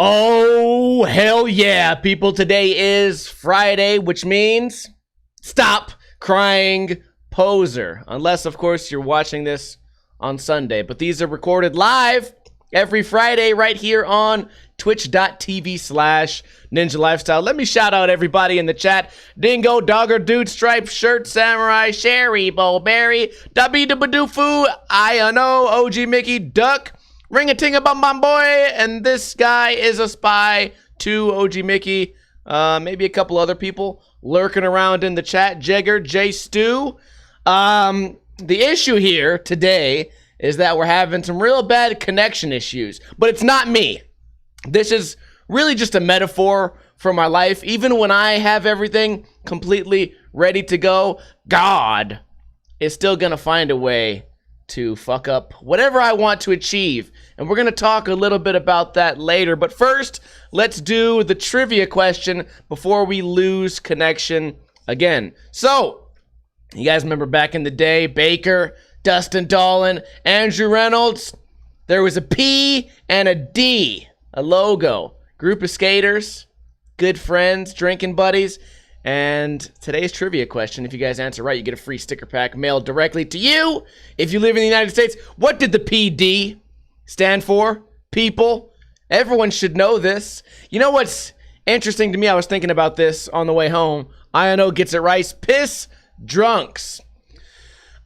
Oh, hell yeah, people. Today is Friday, which means stop crying, poser. Unless, of course, you're watching this on Sunday. But these are recorded live every Friday right here on twitch.tv/Ninja Lifestyle. Let me shout out everybody in the chat. Dingo, Dogger, Dude, Stripe, Shirt, Samurai, Sherry, Bowberry, Dabidabadoofoo, I know, OG Mickey, Duck, Ring-a-ting about my boy, and this guy is a spy to OG Mickey. Maybe a couple other people lurking around in the chat. Jagger, J Stu. The issue here today is that we're having some real bad connection issues, but it's not me. This is really just a metaphor for my life. Even when I have everything completely ready to go, God is still gonna find a way to fuck up whatever I want to achieve. And we're going to talk a little bit about that later. But first, let's do the trivia question before we lose connection again. So, you guys remember back in the day, Baker, Dustin Dollin, Andrew Reynolds? There was a P and a D, a logo. Group of skaters, good friends, drinking buddies. And today's trivia question, if you guys answer right, you get a free sticker pack mailed directly to you. If you live in the United States, what did the PD stand for? People. Everyone should know this. You know what's interesting to me? I was thinking about this on the way home. INO gets it right. Piss drunks.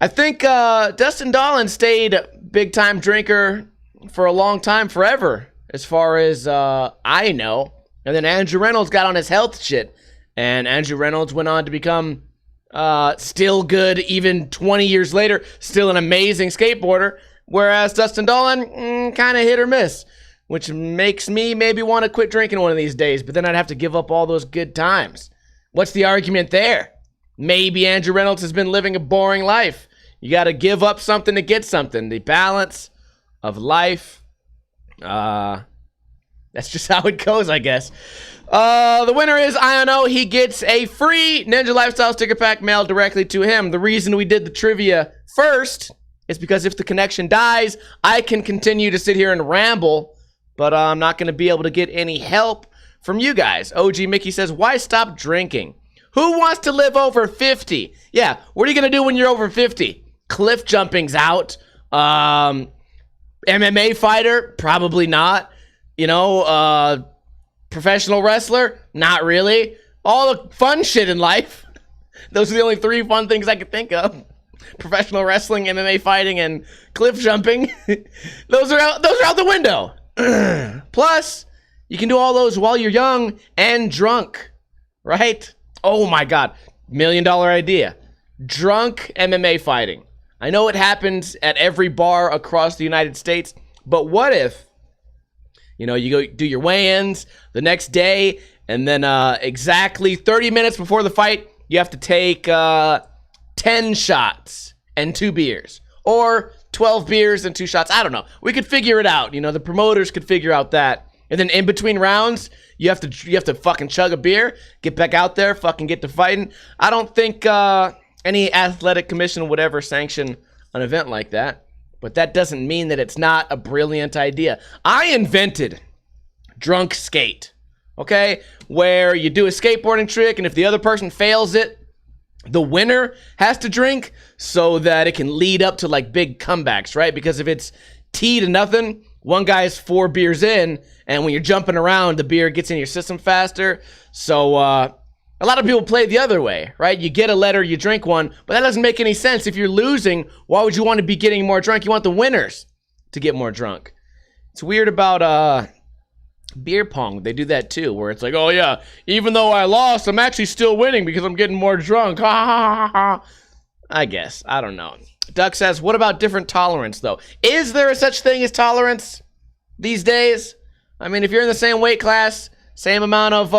I think Dustin Dollin stayed big time drinker for a long time, forever, as far as I know. And then Andrew Reynolds got on his health shit. And Andrew Reynolds went on to become still good even 20 years later, still an amazing skateboarder, whereas Dustin Dollin, kind of hit or miss, which makes me maybe want to quit drinking one of these days, but then I'd have to give up all those good times. What's the argument there? Maybe Andrew Reynolds has been living a boring life. You got to give up something to get something. The balance of life, that's just how it goes, I guess. The winner is INO. He gets a free Ninja Lifestyle sticker pack mailed directly to him. The reason we did the trivia first is because if the connection dies, I can continue to sit here and ramble, but I'm not going to be able to get any help from you guys. OG Mickey says, why stop drinking? Who wants to live over 50? Yeah, what are you going to do when you're over 50? Cliff jumping's out. MMA fighter? Probably not. You know, professional wrestler? Not really. All the fun shit in life. Those are the only three fun things I could think of. Professional wrestling, MMA fighting, and cliff jumping. Those are out the window. Plus, you can do all those while you're young and drunk. Right? Oh my God. $1 million idea. Drunk MMA fighting. I know it happens at every bar across the United States, but what if, you know, you go do your weigh-ins the next day, and then exactly 30 minutes before the fight, you have to take 10 shots and 2 beers. Or 12 beers and 2 shots. I don't know. We could figure it out. You know, the promoters could figure out that. And then in between rounds, you have to fucking chug a beer, get back out there, fucking get to fighting. I don't think any athletic commission would ever sanction an event like that. But that doesn't mean that it's not a brilliant idea. I invented drunk skate, okay? Where you do a skateboarding trick, and if the other person fails it, the winner has to drink so that it can lead up to like big comebacks, right? Because if it's tea to nothing, one guy's 4 beers in, and when you're jumping around, the beer gets in your system faster. So a lot of people play the other way, right? You get a letter, you drink one, but that doesn't make any sense. If you're losing, why would you want to be getting more drunk? You want the winners to get more drunk. It's weird about beer pong. They do that too, where it's like, oh yeah, even though I lost, I'm actually still winning because I'm getting more drunk. I guess. I don't know. Duck says, what about different tolerance though? Is there a such thing as tolerance these days? I mean, if you're in the same weight class, same amount of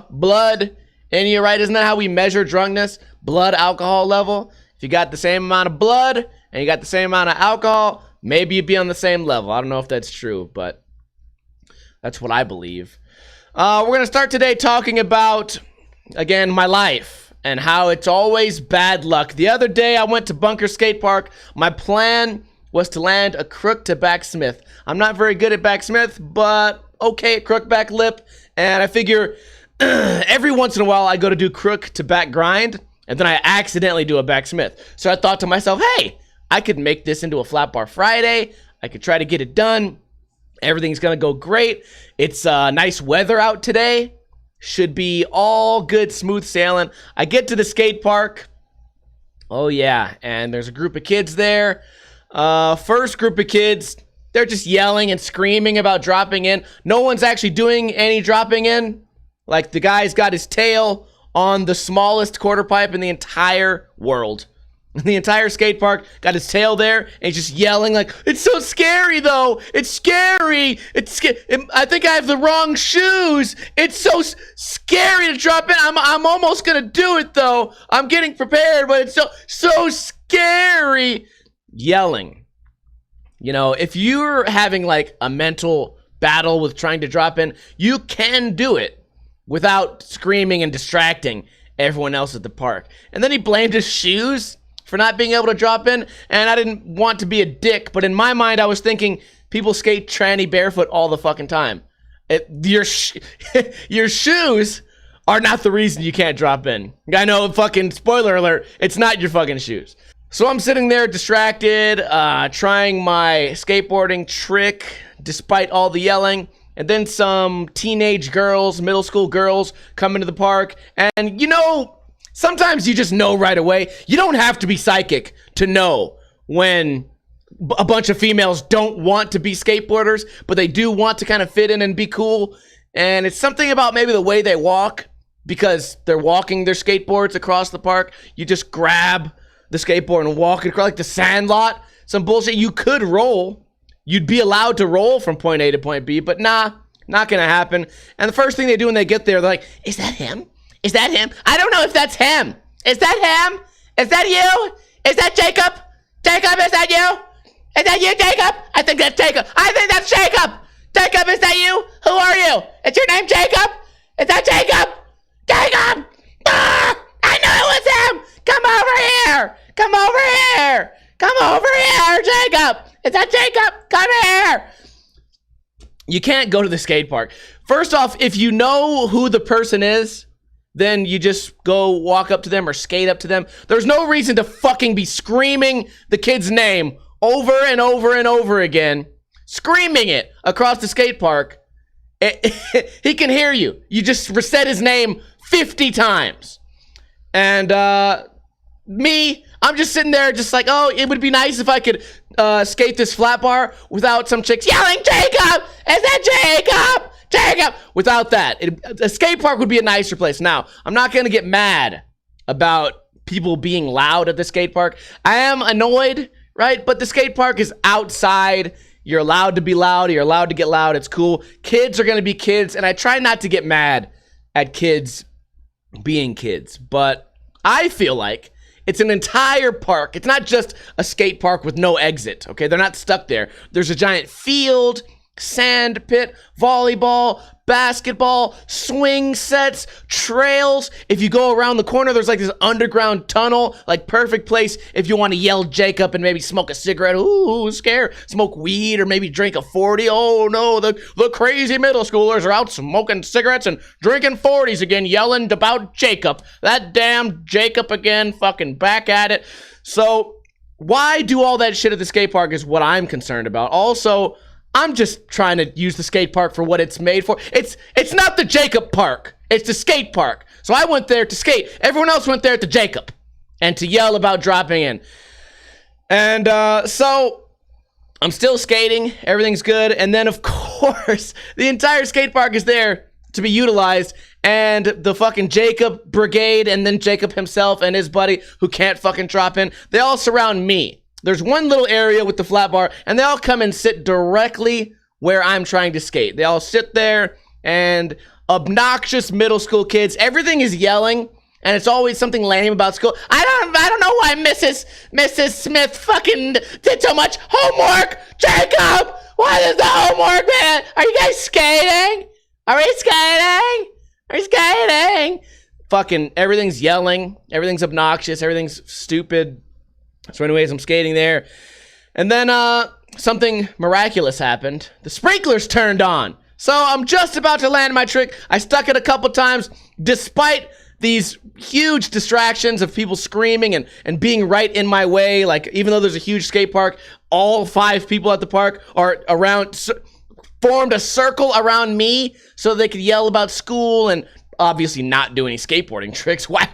blood in you, right? Isn't that how we measure drunkenness? Blood alcohol level. If you got the same amount of blood and you got the same amount of alcohol, maybe you'd be on the same level. I don't know if that's true, but that's what I believe. We're going to start today talking about, again, my life and how it's always bad luck. The other day, I went to Bunker Skatepark. My plan was to land a crook to backsmith. I'm not very good at backsmith, but okay at crook back lip, and I figure every once in a while I go to do crook to back grind, and then I accidentally do a back Smith. So I thought to myself, hey, I could make this into a flat bar Friday. I could try to get it done. Everything's gonna go great. It's nice weather out today. Should be all good, smooth sailing. I get to the skate park. Oh yeah, and there's a group of kids there. First group of kids, they're just yelling and screaming about dropping in. No one's actually doing any dropping in. Like, the guy's got his tail on the smallest quarter pipe in the entire world. The entire skate park got his tail there, and he's just yelling like, it's so scary though, it's scary, I think I have the wrong shoes, it's so scary to drop in, I'm almost gonna do it though, I'm getting prepared, but it's so scary. Yelling. You know, if you're having like a mental battle with trying to drop in, you can do it without screaming and distracting everyone else at the park. And then he blamed his shoes for not being able to drop in, and I didn't want to be a dick, but in my mind I was thinking, people skate tranny barefoot all the fucking time. Your shoes are not the reason you can't drop in. I know, fucking spoiler alert, it's not your fucking shoes. So I'm sitting there distracted, trying my skateboarding trick despite all the yelling, and then some teenage girls, middle school girls, come into the park, and you know, sometimes you just know right away. You don't have to be psychic to know when a bunch of females don't want to be skateboarders, but they do want to kind of fit in and be cool. And it's something about maybe the way they walk, because they're walking their skateboards across the park. You just grab the skateboard and walk it across like the Sandlot. Some bullshit. You could roll. You'd be allowed to roll from point A to point B, but nah, not gonna happen. And the first thing they do when they get there, they're like, is that him? Is that him? I don't know if that's him. Is that him? Is that you? Is that Jacob? Jacob, is that you? Is that you, Jacob? I think that's Jacob. I think that's Jacob. Jacob, is that you? Who are you? Is your name Jacob? Is that Jacob? Jacob! Ah! I knew it was him! Come over here! Come over here! Come over here, Jacob! Is that Jacob? Come here! You can't go to the skate park. First off, if you know who the person is, then you just go walk up to them or skate up to them. There's no reason to fucking be screaming the kid's name over and over and over again. Screaming it across the skate park. He can hear you. You just said his name 50 times. And I'm just sitting there just like, oh, it would be nice if I could skate this flat bar without some chicks yelling, Jacob! Is that Jacob? Jacob! Without that, a skate park would be a nicer place. Now, I'm not going to get mad about people being loud at the skate park. I am annoyed, right? But the skate park is outside. You're allowed to be loud. You're allowed to get loud. It's cool. Kids are going to be kids, and I try not to get mad at kids being kids. But I feel like it's an entire park. It's not just a skate park with no exit, okay? They're not stuck there. There's a giant field, sand pit, volleyball, basketball, swing sets, trails. If you go around the corner, there's like this underground tunnel, like perfect place if you want to yell Jacob and maybe smoke a cigarette. Ooh, scare. Smoke weed or maybe drink a 40. Oh no, the crazy middle schoolers are out smoking cigarettes and drinking 40s again, yelling about Jacob. That damn Jacob again, fucking back at it. So why do all that shit at the skate park is what I'm concerned about. Also, I'm just trying to use the skate park for what it's made for. It's not the Jacob Park. It's the skate park. So I went there to skate. Everyone else went there to Jacob and to yell about dropping in. And so I'm still skating. Everything's good. And then, of course, the entire skate park is there to be utilized. And the fucking Jacob Brigade and then Jacob himself and his buddy who can't fucking drop in, they all surround me. There's one little area with the flat bar, and they all come and sit directly where I'm trying to skate. They all sit there, and obnoxious middle school kids, everything is yelling, and it's always something lame about school. I don't know why Mrs. Smith fucking did so much homework. Jacob, what is the homework, man? Are you guys skating? Are we skating? Are you skating? Fucking everything's yelling, everything's obnoxious, everything's stupid. So anyways, I'm skating there. And then something miraculous happened. The sprinklers turned on. So I'm just about to land my trick. I stuck it a couple times, despite these huge distractions of people screaming and being right in my way. Like, even though there's a huge skate park, all 5 people at the park are formed a circle around me so they could yell about school and obviously not do any skateboarding tricks. Why?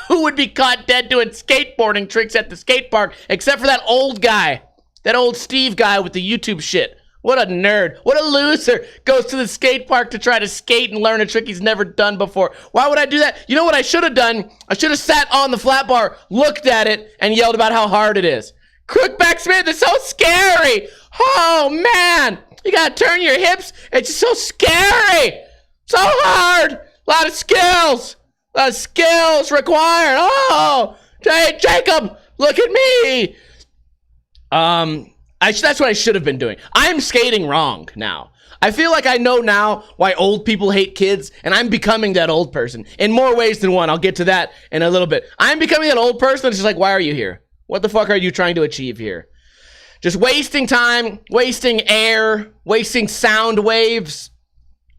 Who would be caught dead doing skateboarding tricks at the skate park except for that old guy, that old Steve guy with the YouTube shit? What a nerd. What a loser. Goes to the skate park to try to skate and learn a trick he's never done before. Why would I do that? You know what I should have done? I should have sat on the flat bar, looked at it, and yelled about how hard it is. Crookback Smith is so scary. Oh, man. You gotta turn your hips. It's just so scary. So hard. A lot of skills. A lot of skills required. Oh, hey, Jacob, look at me. That's what I should have been doing. I'm skating wrong now. I feel like I know now why old people hate kids, and I'm becoming that old person in more ways than one. I'll get to that in a little bit. I'm becoming that old person that's just like, why are you here? What the fuck are you trying to achieve here? Just wasting time, wasting air, wasting sound waves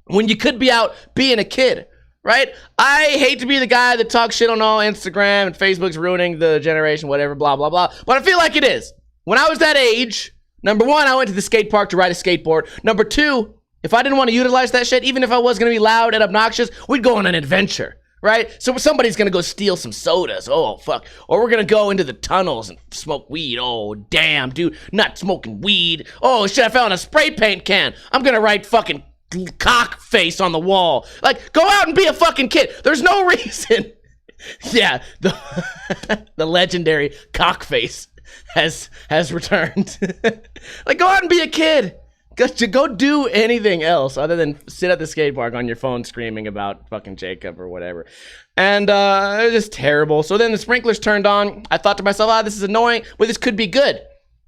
when you could be out being a kid, right? I hate to be the guy that talks shit on all Instagram and Facebook's ruining the generation, whatever, blah, blah, blah. But I feel like it is. When I was that age, number 1, I went to the skate park to ride a skateboard. Number 2, if I didn't want to utilize that shit, even if I was going to be loud and obnoxious, we'd go on an adventure, right? So somebody's going to go steal some sodas. Oh, fuck. Or we're going to go into the tunnels and smoke weed. Oh, damn, dude. Not smoking weed. Oh, shit, I found a spray paint can. I'm going to write fucking cock face on the wall. Like, go out and be a fucking kid. There's no reason. Yeah, the legendary cock face has returned. Like, go out and be a kid. Go do anything else other than sit at the skate park on your phone screaming about fucking Jacob or whatever. And it was just terrible. So then the sprinklers turned on. I thought to myself, this is annoying, but this could be good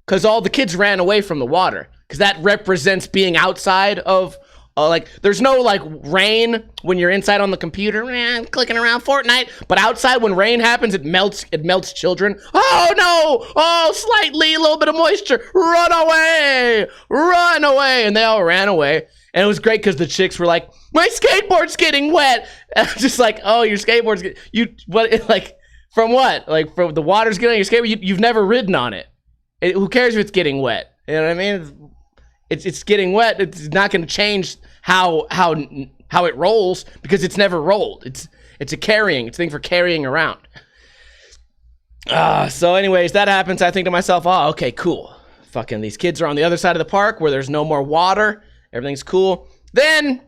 because all the kids ran away from the water because that represents being outside of like, there's no like rain when you're inside on the computer, clicking around Fortnite, but outside when rain happens, it melts children. Oh no! Oh, slightly, a little bit of moisture. Run away! Run away! And they all ran away. And it was great because the chicks were like, my skateboard's getting wet. And I'm just like, oh, your skateboard's from what? Like, from the water's getting on your skateboard? You've never ridden on it. Who cares if it's getting wet? You know what I mean? It's getting wet. It's not going to change how it rolls because it's never rolled. It's a thing for carrying around. So anyways, that happens. I think to myself, oh, okay, cool. Fucking these kids are on the other side of the park where there's no more water. Everything's cool. Then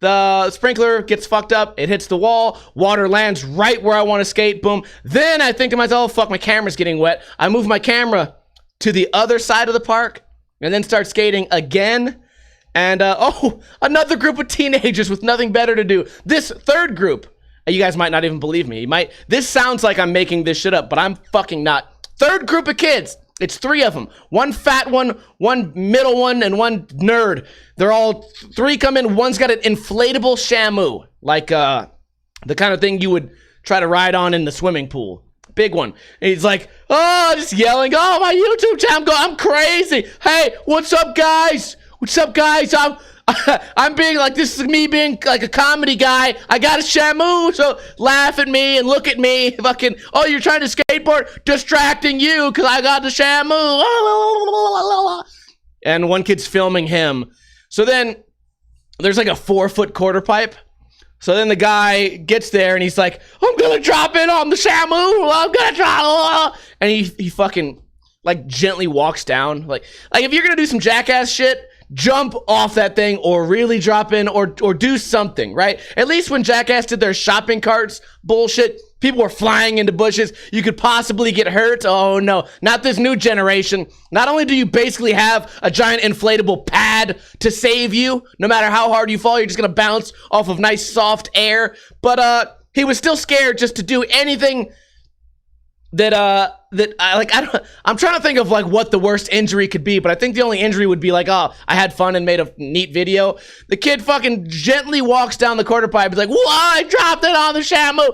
the sprinkler gets fucked up. It hits the wall. Water lands right where I want to skate. Boom. Then I think to myself, fuck, my camera's getting wet. I move my camera to the other side of the park and then start skating again. And, another group of teenagers with nothing better to do. This third group, you guys might not even believe me. This sounds like I'm making this shit up, but I'm fucking not. Third group of kids. It's 3 of them. One fat one, one middle one, and one nerd. They're all 3 come in. One's got an inflatable Shamu, like, the kind of thing you would try to ride on in the swimming pool. Big one. And he's like, oh, just yelling, oh, my YouTube channel, I'm crazy. Hey, what's up, guys? What's up, guys? I'm being like, this is me being like a comedy guy. I got a Shamu, so laugh at me and look at me. Fucking, oh, you're trying to skateboard? Distracting you because I got the Shamu. And one kid's filming him. So then there's like a 4-foot quarter pipe. So then the guy gets there and he's like, I'm gonna drop in on the Shamu. I'm gonna drop. And he fucking like gently walks down. Like if you're gonna do some jackass shit, jump off that thing or really drop in or do something, right? At least when Jackass did their shopping carts bullshit, people were flying into bushes. You could possibly get hurt. Oh no, not this new generation. Not only do you basically have a giant inflatable pad to save you, no matter how hard you fall, you're just gonna bounce off of nice soft air, but he was still scared just to do anything I'm trying to think of like what the worst injury could be, but I think the only injury would be like, oh, I had fun and made a neat video. The kid fucking gently walks down the quarter pipe. He's like, whoa, I dropped it on the Shamu.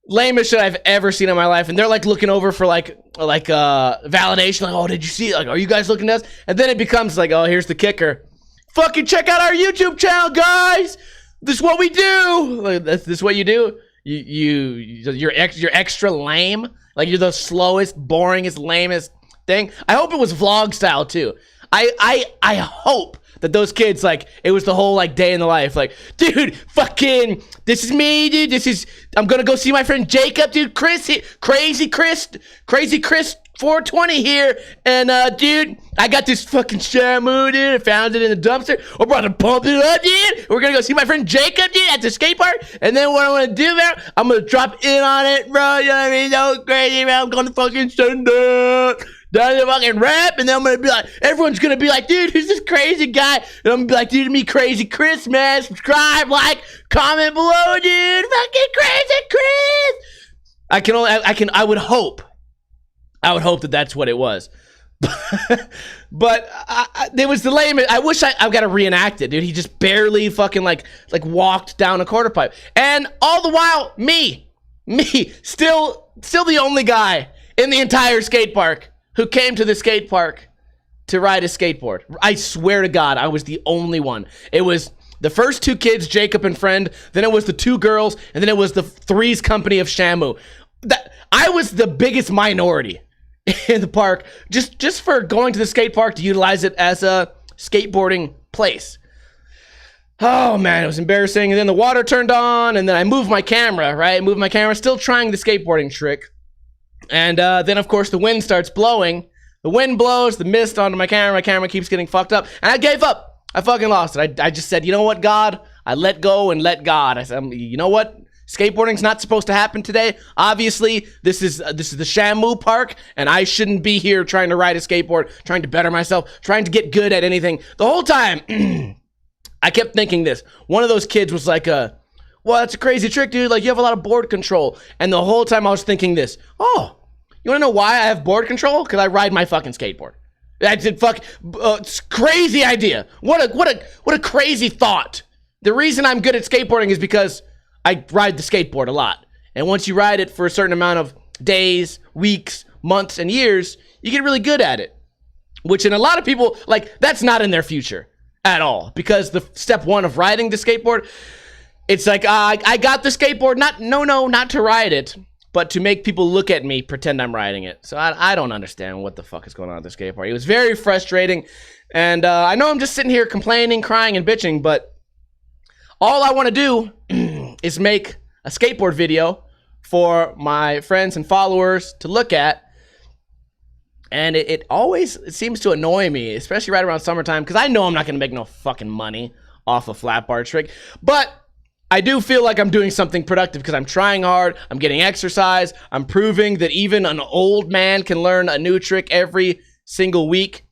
Lamest shit I've ever seen in my life. And they're like looking over for like validation. Like, oh, did you see it? Like, are you guys looking at us? And then it becomes like, oh, here's the kicker. fucking check out our YouTube channel, guys. This is what we do. Like, this is what you do. You're extra lame. Like, you're the slowest, boringest, lamest thing. I hope it was vlog style too. I hope that those kids, like, it was the whole, like, day in the life. Like, dude, fucking, this is me, dude. I'm gonna go see my friend Jacob, dude. Crazy Chris 420 here. And, dude, I got this fucking Shamu, dude. I found it in the dumpster. We're about to pump it up, dude. We're gonna go see my friend Jacob, dude, at the skate park. And then what I'm gonna do, man, I'm gonna drop in on it, bro. You know what I mean? So crazy, man. I'm gonna fucking send it down the fucking rap, and then I'm gonna be like, everyone's gonna be like, dude, who's this crazy guy? And I'm gonna be like, dude, me Crazy Chris, man. Subscribe, like, comment below, dude. Fucking Crazy Chris. I would hope that that's what it was. But there was the lamest. I wish I've got to reenact it, dude. He just barely fucking like walked down a quarter pipe, and all the while, me, still the only guy in the entire skate park who came to the skate park to ride a skateboard. I swear to God, I was the only one. It was the first two kids, Jacob and friend, then it was the two girls, and then it was the Three's Company of Shamu. I was the biggest minority in the park, just for going to the skate park to utilize it as a skateboarding place. Oh man, it was embarrassing. And then the water turned on, and then I moved my camera, right? Moved my camera, still trying the skateboarding trick. And then, of course, the wind starts blowing. The wind blows, the mist onto my camera. My camera keeps getting fucked up. And I gave up. I fucking lost it. I just said, you know what, God? I let go and let God. I said, you know what? Skateboarding's not supposed to happen today. Obviously, this is the Shamu Park, and I shouldn't be here trying to ride a skateboard, trying to better myself, trying to get good at anything. The whole time, I kept thinking this. One of those kids was like, well, that's a crazy trick, dude. Like, you have a lot of board control. And the whole time I was thinking this. Oh, you want to know why I have board control? Because I ride my fucking skateboard. That's it. It's crazy idea. What a crazy thought. The reason I'm good at skateboarding is because I ride the skateboard a lot. And once you ride it for a certain amount of days, weeks, months, and years, you get really good at it. Which in a lot of people, like, that's not in their future at all. Because the step one of riding the skateboard, it's like, I got the skateboard, not to ride it, but to make people look at me, pretend I'm riding it. So I don't understand what the fuck is going on at the skate park. It was very frustrating, and I know I'm just sitting here complaining, crying, and bitching, but all I want to do is make a skateboard video for my friends and followers to look at, and it always seems to annoy me, especially right around summertime, because I know I'm not going to make no fucking money off a flat bar trick, but I do feel like I'm doing something productive because I'm trying hard, I'm getting exercise, I'm proving that even an old man can learn a new trick every single week,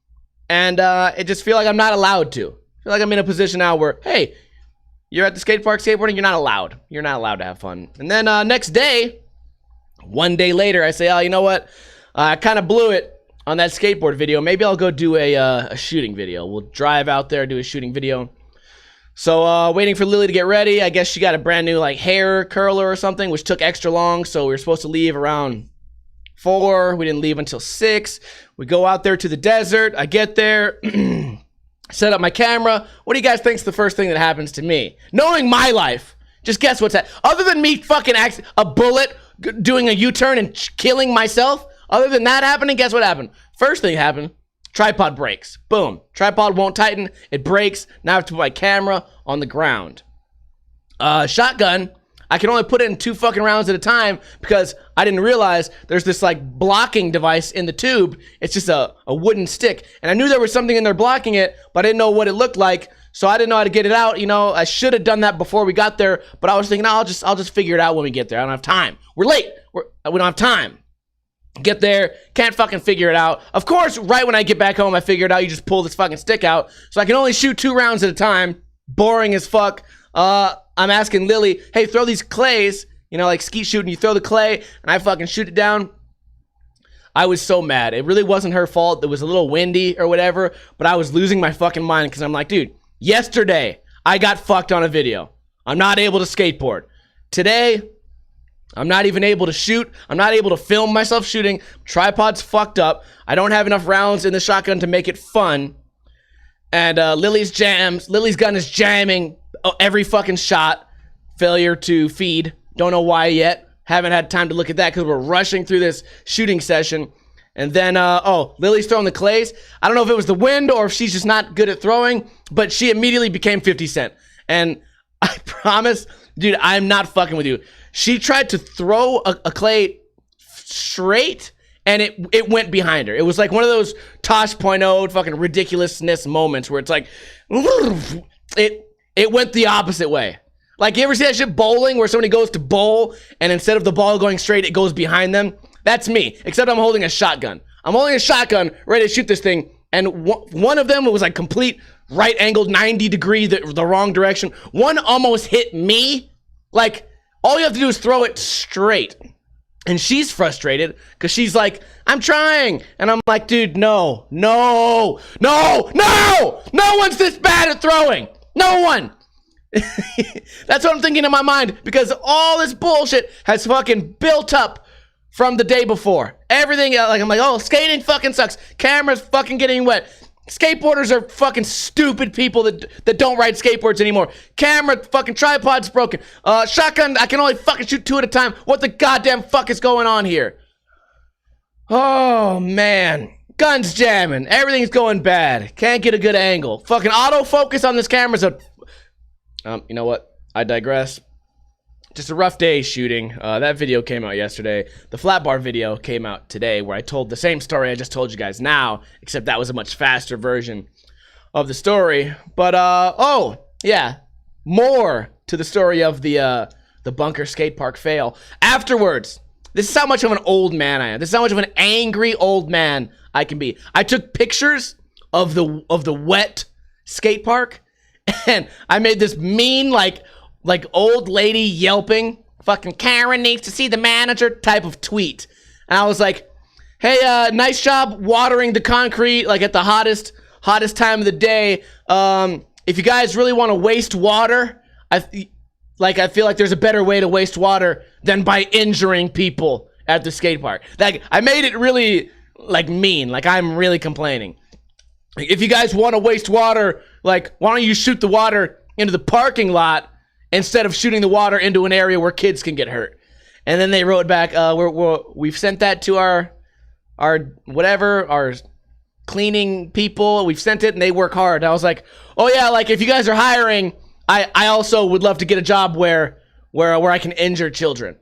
and I just feel like I'm not allowed to. I feel like I'm in a position now where, hey, you're at the skate park skateboarding, you're not allowed. You're not allowed to have fun. And then next day, one day later, I say, oh, you know what? I kind of blew it on that skateboard video. Maybe I'll go do a shooting video. We'll drive out there, do a shooting video. So waiting for Lily to get ready. I guess she got a brand new like hair curler or something, which took extra long. So we were supposed to leave around 4. We didn't leave until 6. We go out there to the desert. I get there, set up my camera. What do you guys think's the first thing that happens to me? Knowing my life, just guess what's that? Other than me fucking a bullet, doing a U-turn and killing myself, other than that happening, guess what happened? First thing happened. Tripod breaks. Boom. Tripod won't tighten. It breaks. Now I have to put my camera on the ground. Shotgun. I can only put it in 2 fucking rounds at a time because I didn't realize there's this like blocking device in the tube. It's just a wooden stick. And I knew there was something in there blocking it, but I didn't know what it looked like. So I didn't know how to get it out. You know, I should have done that before we got there, but I was thinking, no, I'll just figure it out when we get there. I don't have time. We're late. We don't have time. Get there, can't fucking figure it out. Of course, right when I get back home, I figured out you just pull this fucking stick out. So I can only shoot 2 rounds at a time. Boring as fuck. I'm asking Lily, hey, throw these clays, you know, like skeet shooting. You throw the clay, and I fucking shoot it down. I was so mad. It really wasn't her fault. It was a little windy or whatever, but I was losing my fucking mind because I'm like, dude, yesterday, I got fucked on a video. I'm not able to skateboard. Today, I'm not even able to shoot. I'm not able to film myself shooting. Tripod's fucked up. I don't have enough rounds in the shotgun to make it fun. And Lily's gun is jamming every fucking shot. Failure to feed. Don't know why yet. Haven't had time to look at that because we're rushing through this shooting session. And then, Lily's throwing the clays. I don't know if it was the wind or if she's just not good at throwing, but she immediately became 50 Cent. And I promise, dude, I'm not fucking with you. She tried to throw a clay straight, and it went behind her. It was like one of those Tosh.0 fucking ridiculousness moments where it's like, it went the opposite way. Like, you ever see that shit bowling where somebody goes to bowl and instead of the ball going straight, it goes behind them? That's me, except I'm holding a shotgun. I'm holding a shotgun, ready to shoot this thing, and one of them was like complete right angled 90 degree, the wrong direction. One almost hit me. Like, all you have to do is throw it straight. And she's frustrated because she's like, I'm trying. And I'm like, dude, no one's this bad at throwing. No one. That's what I'm thinking in my mind, because all this bullshit has fucking built up from the day before. Everything, like, I'm like, oh, skating fucking sucks. Camera's fucking getting wet. Skateboarders are fucking stupid people that don't ride skateboards anymore. Camera, fucking tripod's broken. Shotgun, I can only fucking shoot 2 at a time. What the goddamn fuck is going on here? Oh, man. Guns jamming. Everything's going bad. Can't get a good angle. Fucking autofocus on this camera's a... you know what? I digress. Just a rough day shooting. That video came out yesterday. The flat bar video came out today, where I told the same story I just told you guys now, except that was a much faster version of the story. But oh yeah, more to the story of the bunker skate park fail. Afterwards, this is how much of an old man I am. This is how much of an angry old man I can be. I took pictures of the wet skate park, and I made this mean like old lady yelping, fucking Karen needs to see the manager type of tweet. And I was like, hey, nice job watering the concrete like at the hottest time of the day. If you guys really want to waste water, I feel like there's a better way to waste water than by injuring people at the skate park. Like, I made it really like mean, like I'm really complaining. Like, if you guys want to waste water, like, why don't you shoot the water into the parking lot instead of shooting the water into an area where kids can get hurt? And then they wrote back, we've sent that to our cleaning people. We've sent it and they work hard. And I was like, oh yeah, like if you guys are hiring, I also would love to get a job where I can injure children.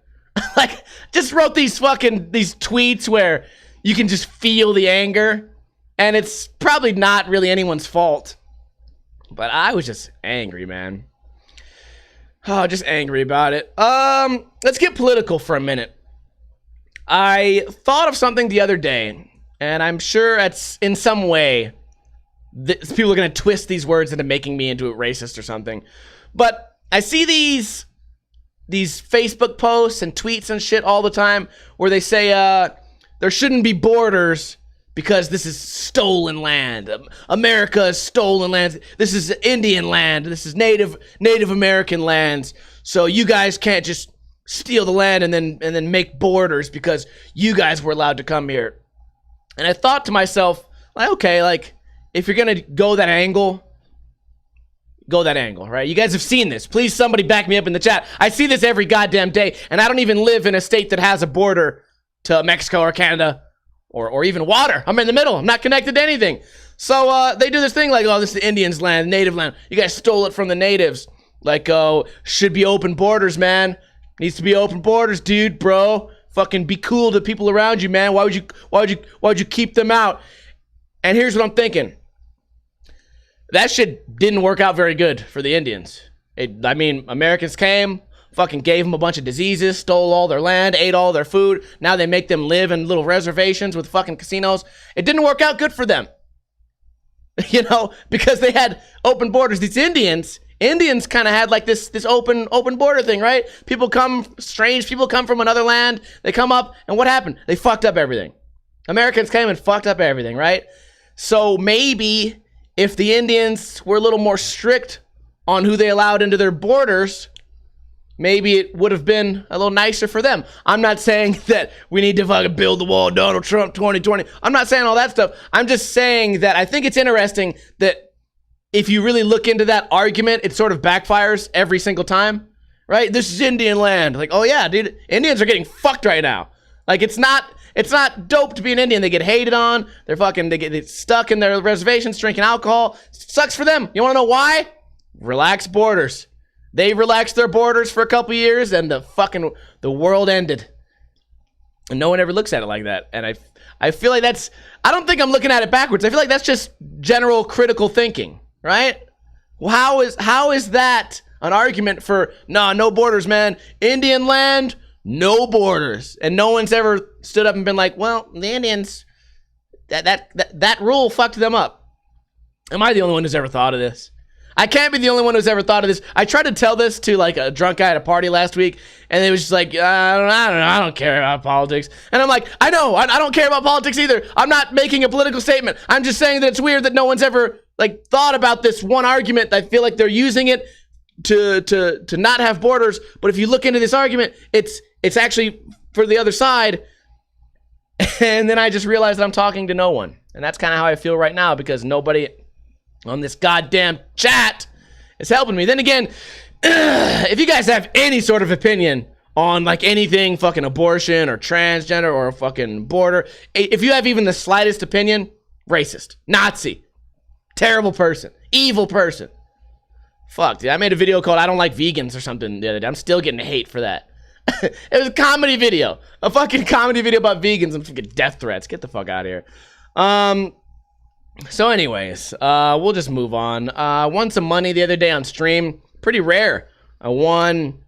Like, just wrote these tweets where you can just feel the anger, and it's probably not really anyone's fault. But I was just angry, man. Oh, just angry about it. Let's get political for a minute. I thought of something the other day, and I'm sure it's in some way people are going to twist these words into making me into a racist or something. But I see these Facebook posts and tweets and shit all the time where they say there shouldn't be borders because this is stolen land. America is stolen land. This is Indian land. This is Native American lands. So you guys can't just steal the land and then make borders because you guys were allowed to come here. And I thought to myself, like, okay, like, if you're gonna go that angle, right? You guys have seen this. Please, somebody back me up in the chat. I see this every goddamn day, and I don't even live in a state that has a border to Mexico or Canada or even water. I'm in the middle. I'm not connected to anything. So they do this thing like, oh, this is the Indians' land, native land. You guys stole it from the natives. Like, oh, should be open borders, man. Needs to be open borders, dude, bro. Fucking be cool to people around you, man. Why would you keep them out? And here's what I'm thinking. That shit didn't work out very good for the Indians. Americans came, fucking gave them a bunch of diseases, stole all their land, ate all their food. Now they make them live in little reservations with fucking casinos. It didn't work out good for them. You know, because they had open borders. These Indians kind of had like this open border thing, right? Strange people come from another land. They come up, and what happened? They fucked up everything. Americans came and fucked up everything, right? So maybe if the Indians were a little more strict on who they allowed into their borders, maybe it would have been a little nicer for them. I'm not saying that we need to fucking build the wall, Donald Trump 2020. I'm not saying all that stuff. I'm just saying that I think it's interesting that if you really look into that argument, it sort of backfires every single time, right? This is Indian land. Like, oh yeah, dude, Indians are getting fucked right now. Like, it's not dope to be an Indian. They get hated on. They get stuck in their reservations drinking alcohol. Sucks for them. You want to know why? Relax borders. They relaxed their borders for a couple years, and the world ended. And no one ever looks at it like that. And I feel like I don't think I'm looking at it backwards. I feel like that's just general critical thinking, right? How is that an argument for, nah, no borders, man. Indian land, no borders. And no one's ever stood up and been like, well, the Indians, that rule fucked them up. Am I the only one who's ever thought of this? I can't be the only one who's ever thought of this. I tried to tell this to like a drunk guy at a party last week, and it was just like, I don't know, I don't care about politics. And I'm like, I know, I don't care about politics either. I'm not making a political statement. I'm just saying that it's weird that no one's ever like thought about this one argument. I feel like they're using it to not have borders. But if you look into this argument, it's actually for the other side. And then I just realized that I'm talking to no one. And that's kind of how I feel right now, because nobody on this goddamn chat is helping me. Then again, if you guys have any sort of opinion on like anything fucking abortion or transgender or fucking border, if you have even the slightest opinion, racist, Nazi, terrible person, evil person. Fuck, dude, I made a video called I don't like vegans or something the other day. I'm still getting hate for that. It was a comedy video, a fucking comedy video about vegans and fucking death threats. Get the fuck out of here. So anyways, we'll just move on. I won some money the other day on stream. Pretty rare. I won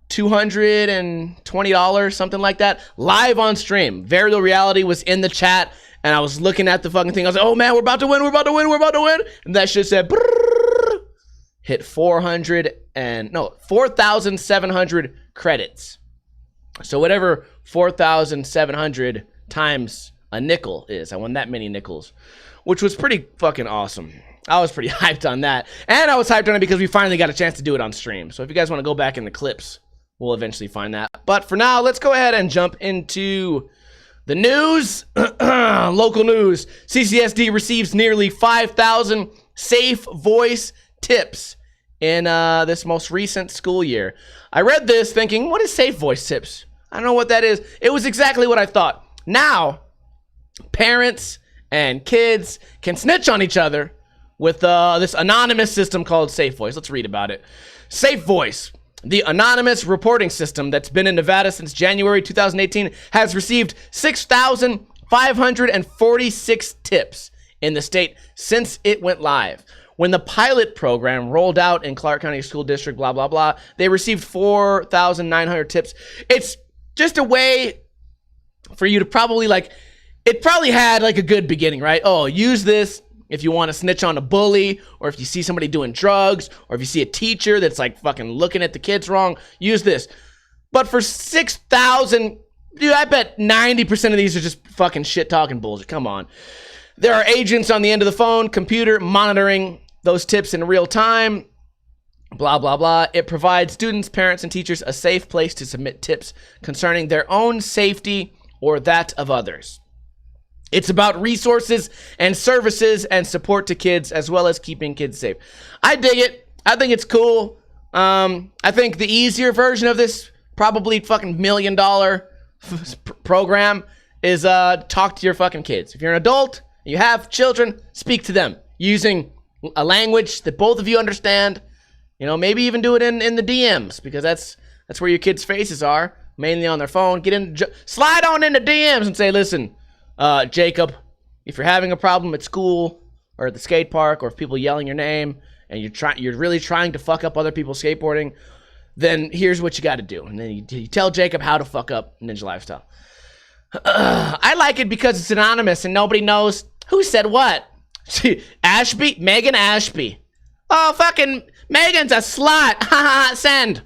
$220, something like that, live on stream. Variable Reality was in the chat, and I was looking at the fucking thing. I was like, oh man, we're about to win, we're about to win, we're about to win. And that shit said, brrr, hit 4,700 credits. So whatever 4,700 times a nickel is, I won that many nickels, which was pretty fucking awesome. I was pretty hyped on that. And I was hyped on it because we finally got a chance to do it on stream. So if you guys want to go back in the clips, we'll eventually find that. But for now, let's go ahead and jump into the news. Local news. CCSD receives nearly 5,000 safe voice tips in this most recent school year. I read this thinking, what is safe voice tips? I don't know what that is. It was exactly what I thought. Now, parents and kids can snitch on each other with this anonymous system called Safe Voice. Let's read about it. Safe Voice, the anonymous reporting system that's been in Nevada since January 2018, has received 6,546 tips in the state since it went live. When the pilot program rolled out in Clark County School District, blah, blah, blah, they received 4,900 tips. It's just a way for you to probably like, it probably had like a good beginning, right? Oh, use this if you want to snitch on a bully, or if you see somebody doing drugs, or if you see a teacher that's like fucking looking at the kids wrong, use this. But for 6,000, dude, I bet 90% of these are just fucking shit talking bullshit. Come on. There are agents on the end of the phone, computer, monitoring those tips in real time. Blah, blah, blah. It provides students, parents, and teachers a safe place to submit tips concerning their own safety or that of others. It's about resources and services and support to kids, as well as keeping kids safe. I dig it. I think it's cool. I think the easier version of this, probably fucking $1 million program, is talk to your fucking kids. If you're an adult, you have children, speak to them using a language that both of you understand. You know, maybe even do it in the DMs, because that's where your kids' faces are, mainly on their phone. Slide on into DMs and say, listen, Jacob, if you're having a problem at school or at the skate park, or if people yelling your name and you're really trying to fuck up other people's skateboarding, then here's what you got to do. And then you tell Jacob how to fuck up Ninja Lifestyle. I like it because it's anonymous and nobody knows who said what. Ashby, Megan Ashby. Oh, fucking Megan's a slut. Haha, send.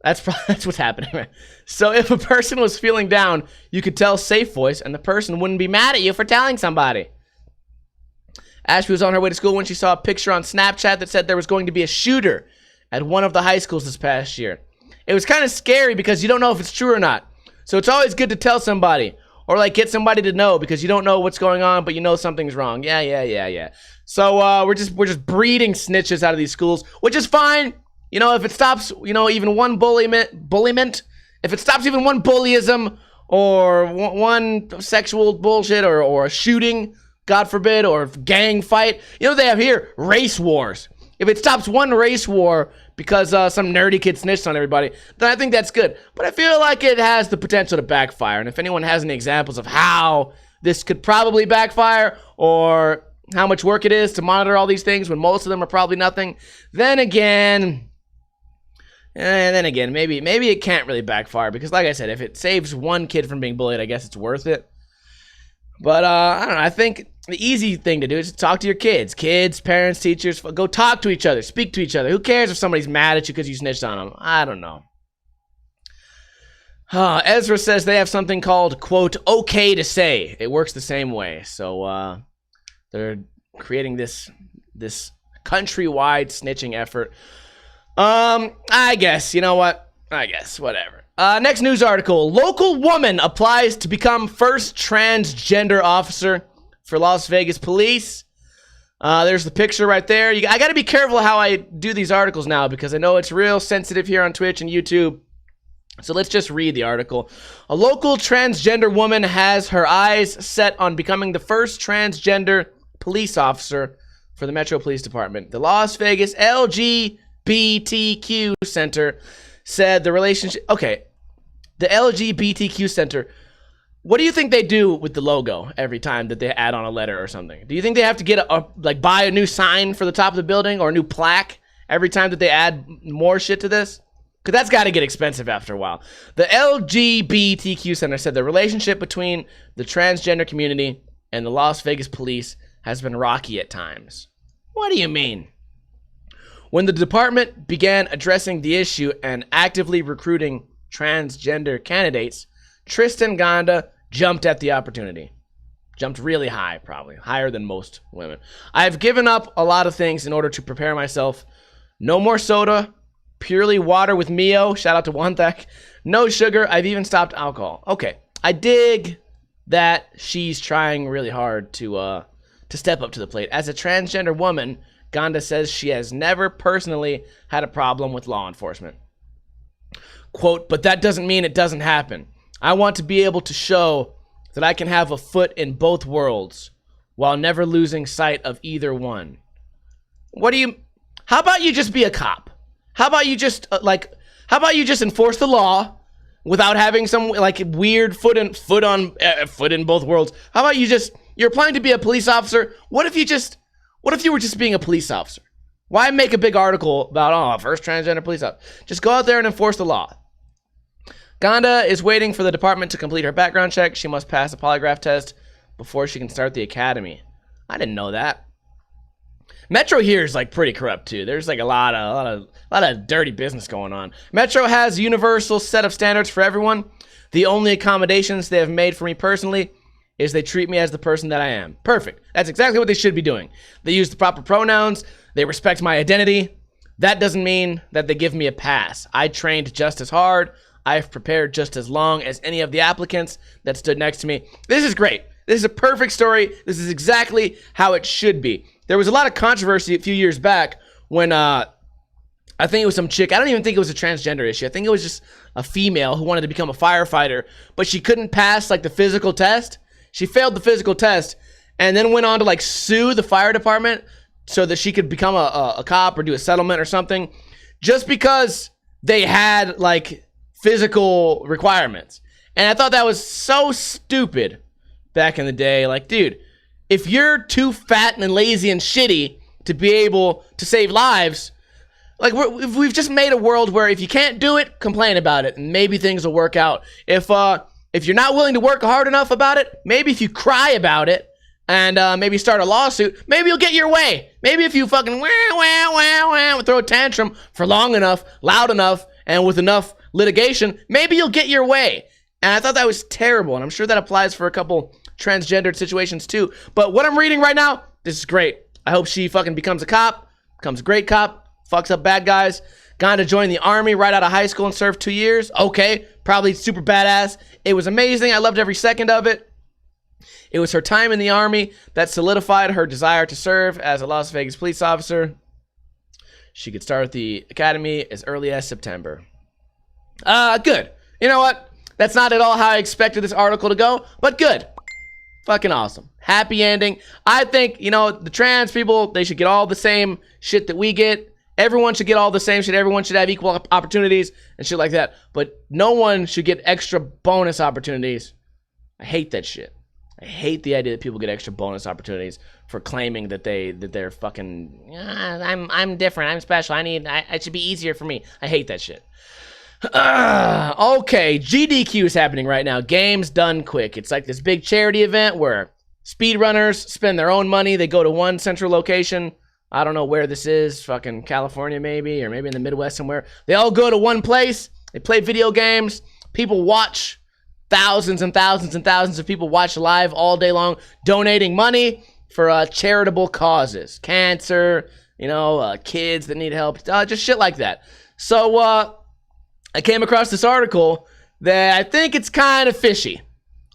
That's what's happening, right? So if a person was feeling down, you could tell Safe Voice, and the person wouldn't be mad at you for telling somebody. Ashby was on her way to school when she saw a picture on Snapchat that said there was going to be a shooter at one of the high schools this past year. It was kind of scary because you don't know if it's true or not. So it's always good to tell somebody, or like get somebody to know because you don't know what's going on, but you know something's wrong. Yeah. So we're just breeding snitches out of these schools, which is fine. You know, if it stops, you know, even one bullyment, if it stops even one bullyism or one sexual bullshit or a shooting, God forbid, or gang fight. You know what they have here? Race wars. If it stops one race war because some nerdy kid snitched on everybody, then I think that's good. But I feel like it has the potential to backfire. And if anyone has any examples of how this could probably backfire or how much work it is to monitor all these things when most of them are probably nothing, then again, maybe it can't really backfire because, like I said, if it saves one kid from being bullied, I guess it's worth it. But I don't know. I think the easy thing to do is to talk to your kids. Kids, parents, teachers, go talk to each other. Speak to each other. Who cares if somebody's mad at you because you snitched on them? I don't know. Ezra says they have something called, quote, okay to say. It works the same way. So they're creating this countrywide snitching effort. I guess. You know what? I guess. Whatever. Next news article. Local woman applies to become first transgender officer for Las Vegas police. There's the picture right there. I got to be careful how I do these articles now because I know it's real sensitive here on Twitch and YouTube. So let's just read the article. A local transgender woman has her eyes set on becoming the first transgender police officer for the Metro Police Department. The Las Vegas LGBTQ Center said the relationship... Okay, the LGBTQ Center... What do you think they do with the logo every time that they add on a letter or something? Do you think they have to get buy a new sign for the top of the building or a new plaque every time that they add more shit to this? Because that's got to get expensive after a while. The LGBTQ Center said the relationship between the transgender community and the Las Vegas police has been rocky at times. What do you mean? When the department began addressing the issue and actively recruiting transgender candidates, Tristan Gonda jumped at the opportunity. Jumped really high, probably. Higher than most women. I've given up a lot of things in order to prepare myself. No more soda. Purely water with Mio. Shout out to Wanthak. No sugar. I've even stopped alcohol. Okay. I dig that she's trying really hard to step up to the plate. As a transgender woman, Gonda says she has never personally had a problem with law enforcement. Quote, but that doesn't mean it doesn't happen. I want to be able to show that I can have a foot in both worlds while never losing sight of either one. How about you just be a cop? How about you just enforce the law without having some like weird foot in both worlds? How about you're applying to be a police officer? What if you were just being a police officer? Why make a big article about, first transgender police officer? Just go out there and enforce the law. Gonda is waiting for the department to complete her background check. She must pass a polygraph test before she can start the academy. I didn't know that. Metro here is like pretty corrupt too. There's like a lot of dirty business going on. Metro has a universal set of standards for everyone. The only accommodations they have made for me personally is they treat me as the person that I am. Perfect. That's exactly what they should be doing. They use the proper pronouns. They respect my identity. That doesn't mean that they give me a pass. I trained just as hard. I've prepared just as long as any of the applicants that stood next to me. This is great. This is a perfect story. This is exactly how it should be. There was a lot of controversy a few years back when I think it was some chick. I don't even think it was a transgender issue. I think it was just a female who wanted to become a firefighter, but she couldn't pass like the physical test. She failed the physical test and then went on to like sue the fire department so that she could become a cop or do a settlement or something just because they had like physical requirements. And I thought that was so stupid back in the day. Like, dude, if you're too fat and lazy and shitty to be able to save lives, like we've just made a world where if you can't do it, complain about it and maybe things will work out. If you're not willing to work hard enough about it, maybe if you cry about it and maybe start a lawsuit, maybe you'll get your way. Maybe if you fucking throw a tantrum for long enough, loud enough, and with enough litigation, maybe you'll get your way. And I thought that was terrible, and I'm sure that applies for a couple transgendered situations too. But what I'm reading right now, this is great. I hope she fucking becomes a cop, becomes a great cop, fucks up bad guys. Gonda joined the army right out of high school and served 2 years. Okay, Probably super badass. It was amazing. I loved every second of it. It was her time in the Army that solidified her desire to serve as a Las Vegas police officer. She could start at the academy as early as September. Good. You know what? That's not at all how I expected this article to go, but good. Fucking awesome. Happy ending. I think, you know, the trans people, they should get all the same shit that we get. Everyone should get all the same shit. Everyone should have equal opportunities and shit like that. But no one should get extra bonus opportunities. I hate that shit. I hate the idea that people get extra bonus opportunities for claiming that they're fucking. I'm different. I'm special. It should be easier for me. I hate that shit. Okay, GDQ is happening right now. Games Done Quick. It's like this big charity event where speedrunners spend their own money. They go to one central location. I don't know where this is. Fucking California maybe, or maybe in the Midwest somewhere. They all go to one place. They play video games. People watch. Thousands and thousands and thousands of people watch live all day long, donating money for charitable causes. Cancer, you know, kids that need help, just shit like that. So I came across this article that I think it's kind of fishy.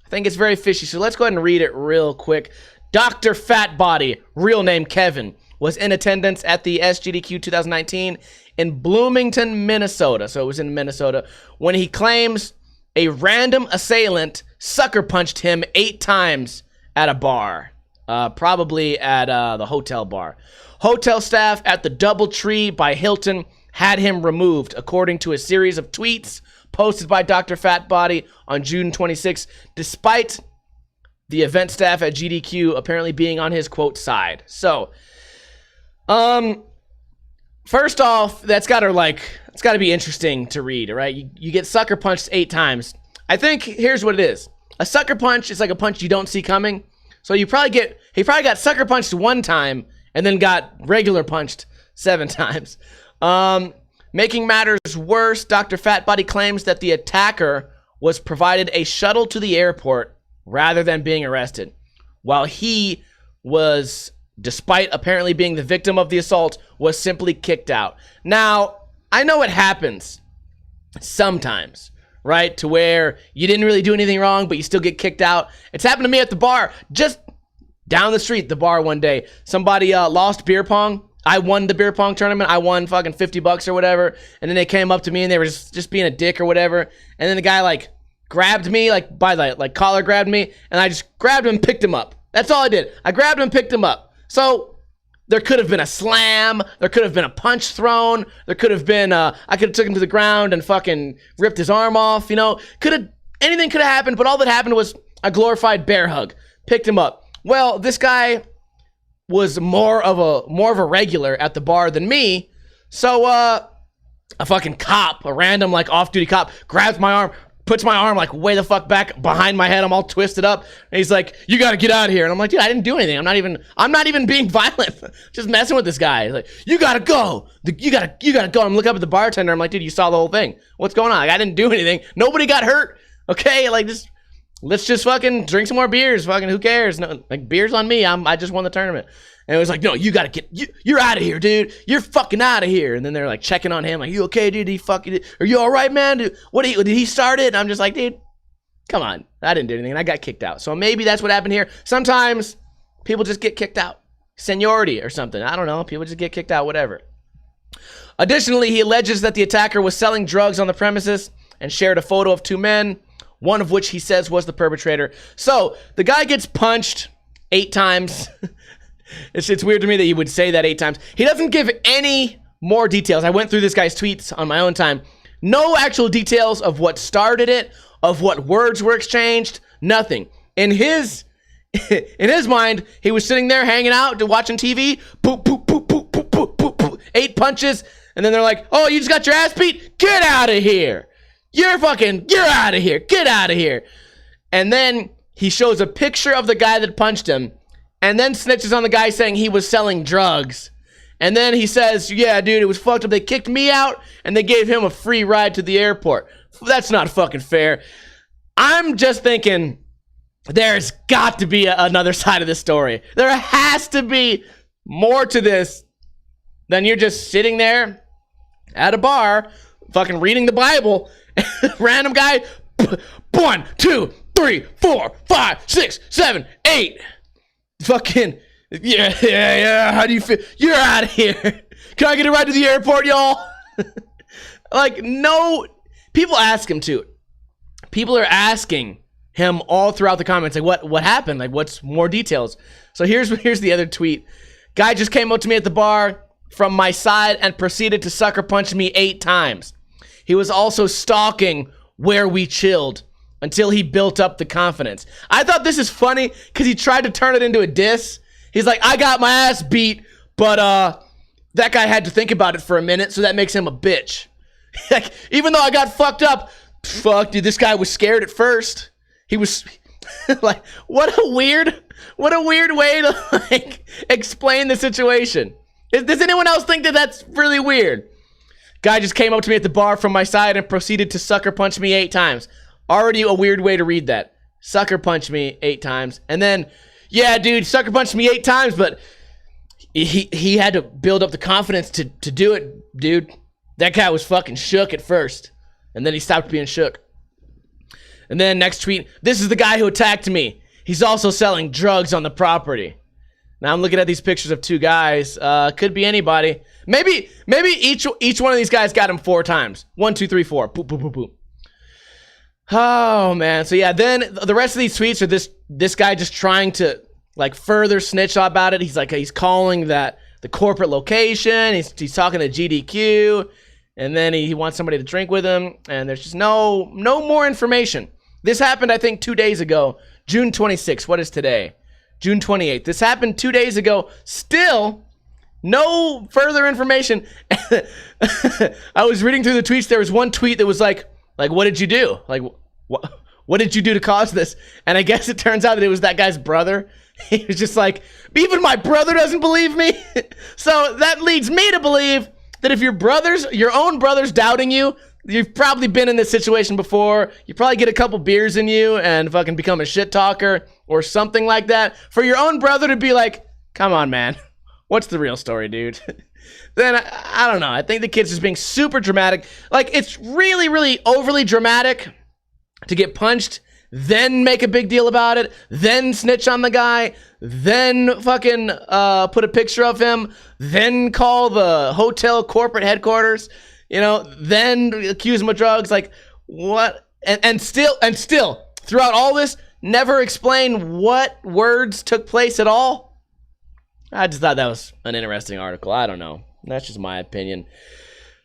I think it's very fishy. So let's go ahead and read it real quick. Dr. Fatbody, real name Kevin, was in attendance at the SGDQ 2019 in Bloomington, Minnesota. So it was in Minnesota when he claims a random assailant sucker punched him 8 times at a bar, probably at the hotel bar. Hotel staff at the DoubleTree by Hilton had him removed, according to a series of tweets posted by Dr. Fatbody on June 26, despite the event staff at GDQ apparently being on his, quote, side. So, first off, that's got to be interesting to read, right? You get sucker punched 8 times. I think here's what it is. A sucker punch is like a punch you don't see coming. So he probably got sucker punched 1 time and then got regular punched 7 times. Making matters worse, Dr. Fatbody claims that the attacker was provided a shuttle to the airport rather than being arrested, while he was, despite apparently being the victim of the assault, was simply kicked out. Now, I know it happens sometimes, right? To where you didn't really do anything wrong, but you still get kicked out. It's happened to me at the bar, just down the street, the bar one day. Somebody lost beer pong. I won the beer pong tournament. I won fucking $50 or whatever. And then they came up to me and they were just being a dick or whatever. And then the guy like grabbed me, like by the like collar grabbed me, and I just grabbed him and picked him up. That's all I did. I grabbed him and picked him up. So there could have been a slam. There could have been a punch thrown. There could have been, I could have took him to the ground and fucking ripped his arm off, you know. Anything could have happened, but all that happened was a glorified bear hug. Picked him up. Well, this guy was more of a regular at the bar than me. So, a fucking cop, a random like off-duty cop, grabs my arm, puts my arm like way the fuck back behind my head. I'm all twisted up. And he's like, "You gotta get out of here." And I'm like, "Dude, I didn't do anything. I'm not even being violent. Just messing with this guy." He's like, "You gotta go. You gotta go." I'm looking up at the bartender. I'm like, "Dude, you saw the whole thing. What's going on?" Like, I didn't do anything. Nobody got hurt. Okay, like let's just fucking drink some more beers. Fucking who cares? No, like beers on me. I just won the tournament. And it was like, "No, you gotta you're out of here, dude. You're fucking out of here." And then they're like checking on him, like, "You okay, dude? Are you all right, man? Dude, did he start it?" And I'm just like, "Dude, come on. I didn't do anything." And I got kicked out. So maybe that's what happened here. Sometimes people just get kicked out. Seniority or something. I don't know. People just get kicked out, whatever. Additionally, he alleges that the attacker was selling drugs on the premises and shared a photo of 2 men, one of which he says was the perpetrator. So the guy gets punched 8 times. It's weird to me that he would say that 8 times. He doesn't give any more details. I went through this guy's tweets on my own time. No actual details of what started it, of what words were exchanged, nothing. In his mind, he was sitting there hanging out, watching TV, poop, poop, poop, poop, poop, poop, poop, poop, 8 punches, and then they're like, "Oh, you just got your ass beat? Get out of here. You're out of here. Get out of here." And then he shows a picture of the guy that punched him, and then snitches on the guy saying he was selling drugs. And then he says, "Yeah, dude, it was fucked up. They kicked me out, and they gave him a free ride to the airport." That's not fucking fair. I'm just thinking, there's got to be another side of this story. There has to be more to this than you're just sitting there at a bar, fucking reading the Bible, Random guy, 1, 2, 3, 4, 5, 6, 7, 8. Fucking, yeah. How do you feel? You're out of here. Can I get a ride to the airport, y'all? Like, no. People ask him too. People are asking him all throughout the comments, like, what happened? Like, what's more details? So here's the other tweet. Guy just came up to me at the bar from my side and proceeded to sucker punch me 8 times. He was also stalking where we chilled until he built up the confidence. I thought this is funny because he tried to turn it into a diss. He's like, I got my ass beat, but that guy had to think about it for a minute, so that makes him a bitch. Like, even though I got fucked up, fuck, dude, this guy was scared at first. He was like, what a weird way to like explain the situation. Does anyone else think that that's really weird? Guy just came up to me at the bar from my side and proceeded to sucker punch me 8 times. Already a weird way to read that. Sucker punch me 8 times. And then, yeah, dude, sucker punched me 8 times, but he had to build up the confidence to do it, dude. That guy was fucking shook at first. And then he stopped being shook. And then next tweet, this is the guy who attacked me. He's also selling drugs on the property. Now I'm looking at these pictures of 2 guys. Could be anybody. Maybe each one of these guys got him 4 times. 1, 2, 3, 4. Boop, boop, boop, boop. Oh man. So yeah, then the rest of these tweets are this guy just trying to like further snitch about it. He's calling that the corporate location. He's talking to GDQ, and then he wants somebody to drink with him. And there's just no more information. This happened, I think, 2 days ago, June 26th. What is today? June 28th. This happened 2 days ago. Still, no further information. I was reading through the tweets. There was one tweet that was like, what did you do? Like, what did you do to cause this? And I guess it turns out that it was that guy's brother. He was just like, even my brother doesn't believe me. So that leads me to believe that if your own brother's doubting you, you've probably been in this situation before. You probably get a couple beers in you and fucking become a shit talker or something like that. For your own brother to be like, come on, man. What's the real story, dude? Then I don't know. I think the kid's just being super dramatic. Like, it's really, really overly dramatic to get punched, then make a big deal about it, then snitch on the guy, then fucking put a picture of him, then call the hotel corporate headquarters, you know, then accuse him of drugs. Like, what? And still, throughout all this, never explain what words took place at all. I just thought that was an interesting article. I don't know. That's just my opinion.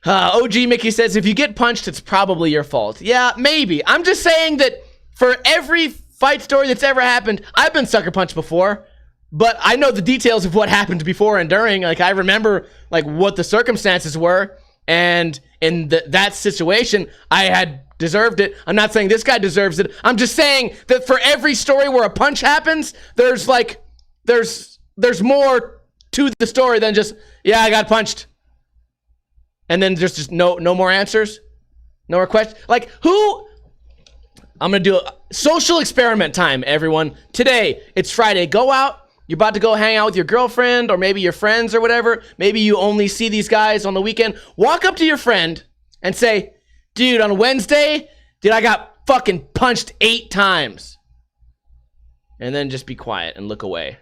OG Mickey says, if you get punched, it's probably your fault. Yeah, maybe. I'm just saying that for every fight story that's ever happened, I've been sucker punched before, but I know the details of what happened before and during. Like, I remember like what the circumstances were, and in that situation, I had deserved it. I'm not saying this guy deserves it. I'm just saying that for every story where a punch happens, there's more to the story than just, yeah, I got punched. And then there's just no more answers. No more questions. Like, who? I'm going to do a social experiment time, everyone. Today, it's Friday. Go out. You're about to go hang out with your girlfriend or maybe your friends or whatever. Maybe you only see these guys on the weekend. Walk up to your friend and say, dude, on Wednesday, I got fucking punched 8 times. And then just be quiet and look away.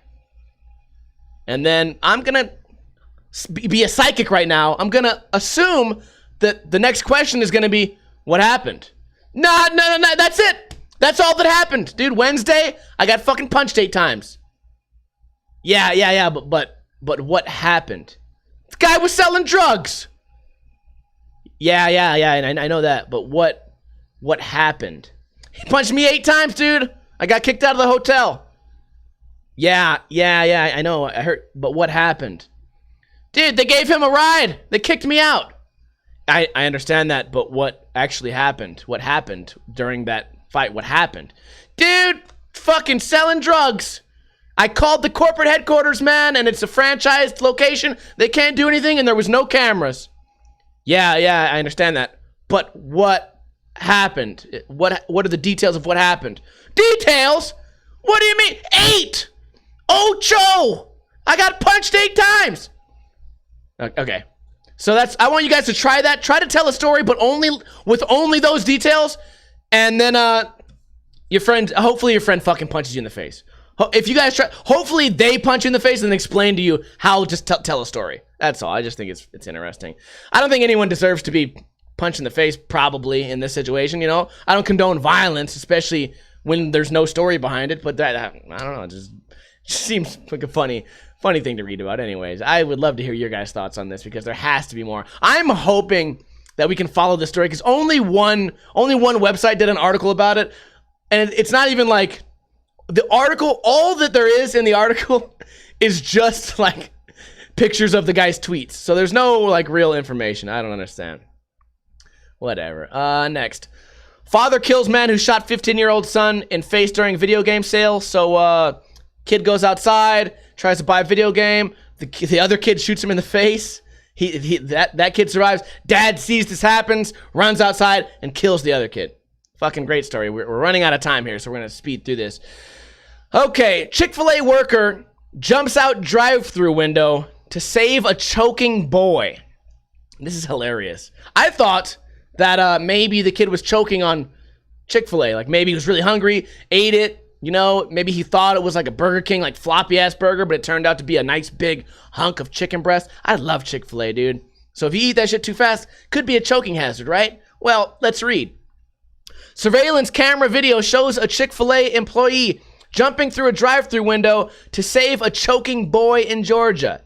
And then I'm going to be a psychic right now. I'm going to assume that the next question is going to be, what happened? No, that's it. That's all that happened. Dude, Wednesday, I got fucking punched 8 times. Yeah, but what happened? The guy was selling drugs. Yeah, and I know that, but what happened? He punched me 8 times, dude. I got kicked out of the hotel. Yeah, I know, I heard, but what happened? Dude, they gave him a ride. They kicked me out. I understand that, but what actually happened? What happened during that fight? What happened? Dude, fucking selling drugs. I called the corporate headquarters, man, and it's a franchised location. They can't do anything, and there was no cameras. Yeah, I understand that. But what happened? What are the details of what happened? Details? What do you mean? 8! Ocho! I got punched 8 times. Okay. So I want you guys to try that. Try to tell a story, but with only those details. And then hopefully your friend fucking punches you in the face. If you guys try, hopefully they punch you in the face and explain to you how to tell a story. That's all. I just think it's interesting. I don't think anyone deserves to be punched in the face, probably, in this situation, you know? I don't condone violence, especially when there's no story behind it, but I don't know, it just seems like a funny thing to read about. Anyways, I would love to hear your guys' thoughts on this, because there has to be more. I'm hoping that we can follow this story, because only one website did an article about it, and it's not even like the article. All that there is in the article is just like pictures of the guy's tweets, so there's no like real information. I don't understand. Whatever. Next, father kills man who shot 15-year-old son in face during video game sale. So kid goes outside, tries to buy a video game. The other kid shoots him in the face. That kid survives. Dad sees this happens, runs outside, and kills the other kid. Fucking great story. We're running out of time here, so we're gonna speed through this. Okay, ChickFilA worker jumps out drive-through window to save a choking boy. This is hilarious. I thought that maybe the kid was choking on ChickFilA. Like maybe he was really hungry, ate it. You know, maybe he thought it was like a Burger King, like floppy-ass burger, but it turned out to be a nice big hunk of chicken breast. I love ChickFilA, dude. So if you eat that shit too fast, could be a choking hazard, right? Well, let's read. Surveillance camera video shows a ChickFilA employee jumping through a drive-through window to save a choking boy in Georgia.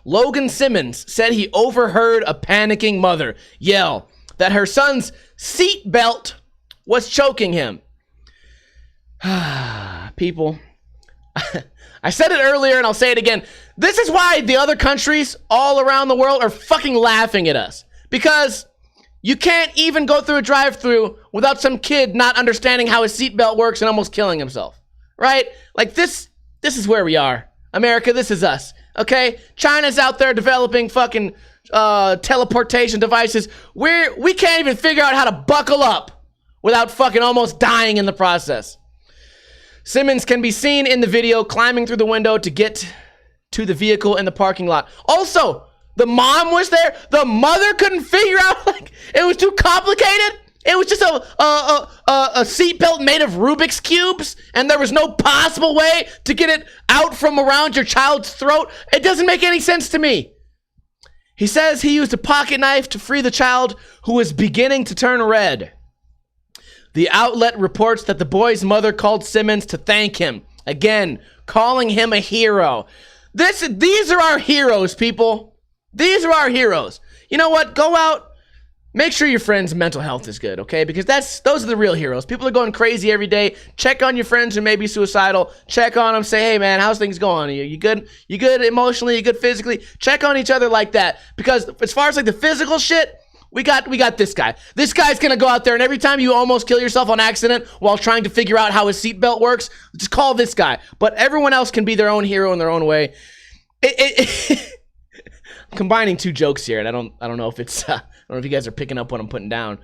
Logan Simmons said he overheard a panicking mother yell that her son's seatbelt was choking him. People, I said it earlier and I'll say it again. This is why the other countries all around the world are fucking laughing at us. Because you can't even go through a drive-through without some kid not understanding how his seatbelt works and almost killing himself. Right? Like this is where we are. America, this is us. Okay? China's out there developing fucking teleportation devices. We can't even figure out how to buckle up without fucking almost dying in the process. Simmons can be seen in the video climbing through the window to get to the vehicle in the parking lot. Also, the mom was there. The mother couldn't figure out, like, it was too complicated. It was just a seatbelt made of Rubik's cubes, and there was no possible way to get it out from around your child's throat. It doesn't make any sense to me. He says he used a pocket knife to free the child, who was beginning to turn red. The outlet reports that the boy's mother called Simmons to thank him. Again, calling him a hero. These are our heroes, people. These are our heroes. You know what? Go out. Make sure your friend's mental health is good, okay? Because those are the real heroes. People are going crazy every day. Check on your friends who may be suicidal. Check on them. Say, hey, man, how's things going? You good? You good emotionally? You good physically? Check on each other like that. Because as far as like the physical shit, we got this guy. This guy's gonna go out there, and every time you almost kill yourself on accident while trying to figure out how his seatbelt works, just call this guy. But everyone else can be their own hero in their own way. I'm combining two jokes here, and I don't know if it's I don't know if you guys are picking up what I'm putting down.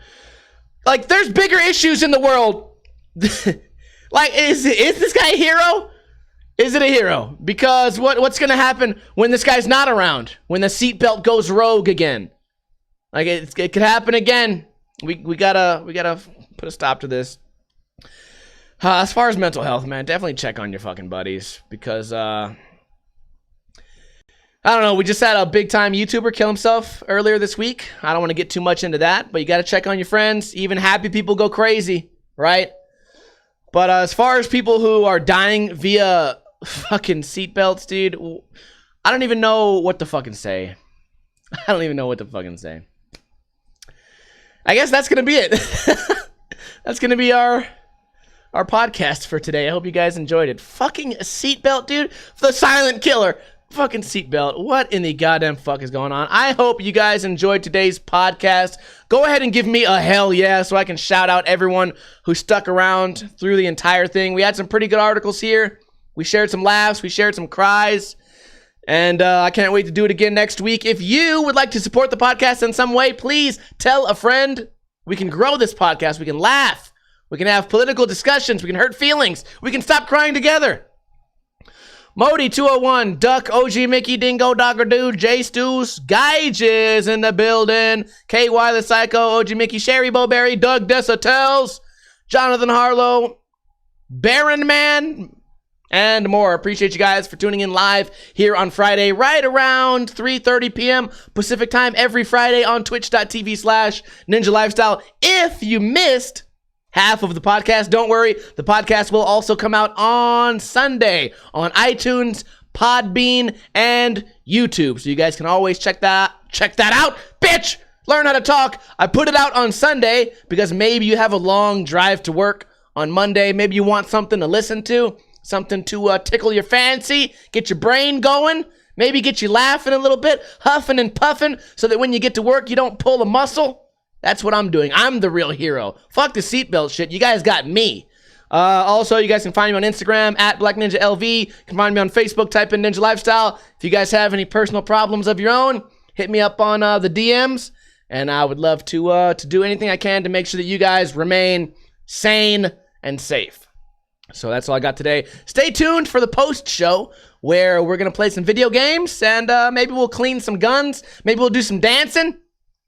Like, there's bigger issues in the world. Like, is this guy a hero? Is it a hero? Because what's gonna happen when this guy's not around? When the seatbelt goes rogue again? Like, it could happen again. We gotta put a stop to this. As far as mental health, man, definitely check on your fucking buddies, because I don't know, we just had a big time YouTuber kill himself earlier this week. I don't want to get too much into that, but you gotta check on your friends. Even happy people go crazy, right? But as far as people who are dying via fucking seatbelts, dude, I don't even know what to fucking say. I don't even know what to fucking say. I guess that's gonna be it. That's gonna be our podcast for today. I hope you guys enjoyed it. Fucking seatbelt, dude. The silent killer. Fucking seatbelt. What in the goddamn fuck is going on? I hope you guys enjoyed today's podcast. Go ahead and give me a hell yeah so I can shout out everyone who stuck around through the entire thing. We had some pretty good articles here. We shared some laughs. We shared some cries. And I can't wait to do it again next week. If you would like to support the podcast in some way, please tell a friend. We can grow this podcast. We can laugh. We can have political discussions. We can hurt feelings. We can stop crying together. Modi201, Duck, OG Mickey, Dingo, Dogger Dude, J Stews, Geiges in the building, KY the Psycho, OG Mickey, Sherry Bowberry, Doug Desautel, Jonathan Harlow, Baron Man, and more. Appreciate you guys for tuning in live here on Friday, right around 3:30 p.m. Pacific time every Friday on twitch.tv/Ninja Lifestyle. If you missed half of the podcast, don't worry. The podcast will also come out on Sunday on iTunes, Podbean, and YouTube. So you guys can always check that out. Bitch! Learn how to talk. I put it out on Sunday because maybe you have a long drive to work on Monday. Maybe you want something to listen to, something to tickle your fancy, get your brain going, maybe get you laughing a little bit, huffing and puffing, so that when you get to work, you don't pull a muscle. That's what I'm doing. I'm the real hero. Fuck the seatbelt shit. You guys got me. Also, you guys can find me on Instagram at BlackNinjaLV. You can find me on Facebook. Type in Ninja Lifestyle. If you guys have any personal problems of your own, hit me up on the DMs. And I would love to do anything I can to make sure that you guys remain sane and safe. So that's all I got today. Stay tuned for the post show where we're going to play some video games and maybe we'll clean some guns. Maybe we'll do some dancing.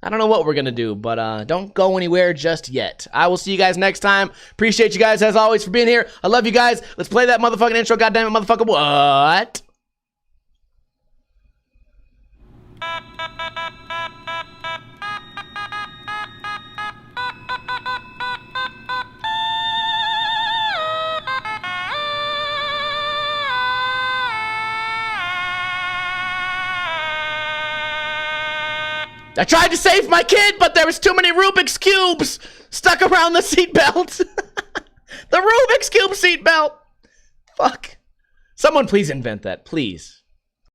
I don't know what we're going to do, but don't go anywhere just yet. I will see you guys next time. Appreciate you guys, as always, for being here. I love you guys. Let's play that motherfucking intro. Goddammit, motherfucker. What? I tried to save my kid, but there was too many Rubik's Cubes stuck around the seatbelt. The Rubik's Cube seatbelt. Fuck. Someone please invent that, please.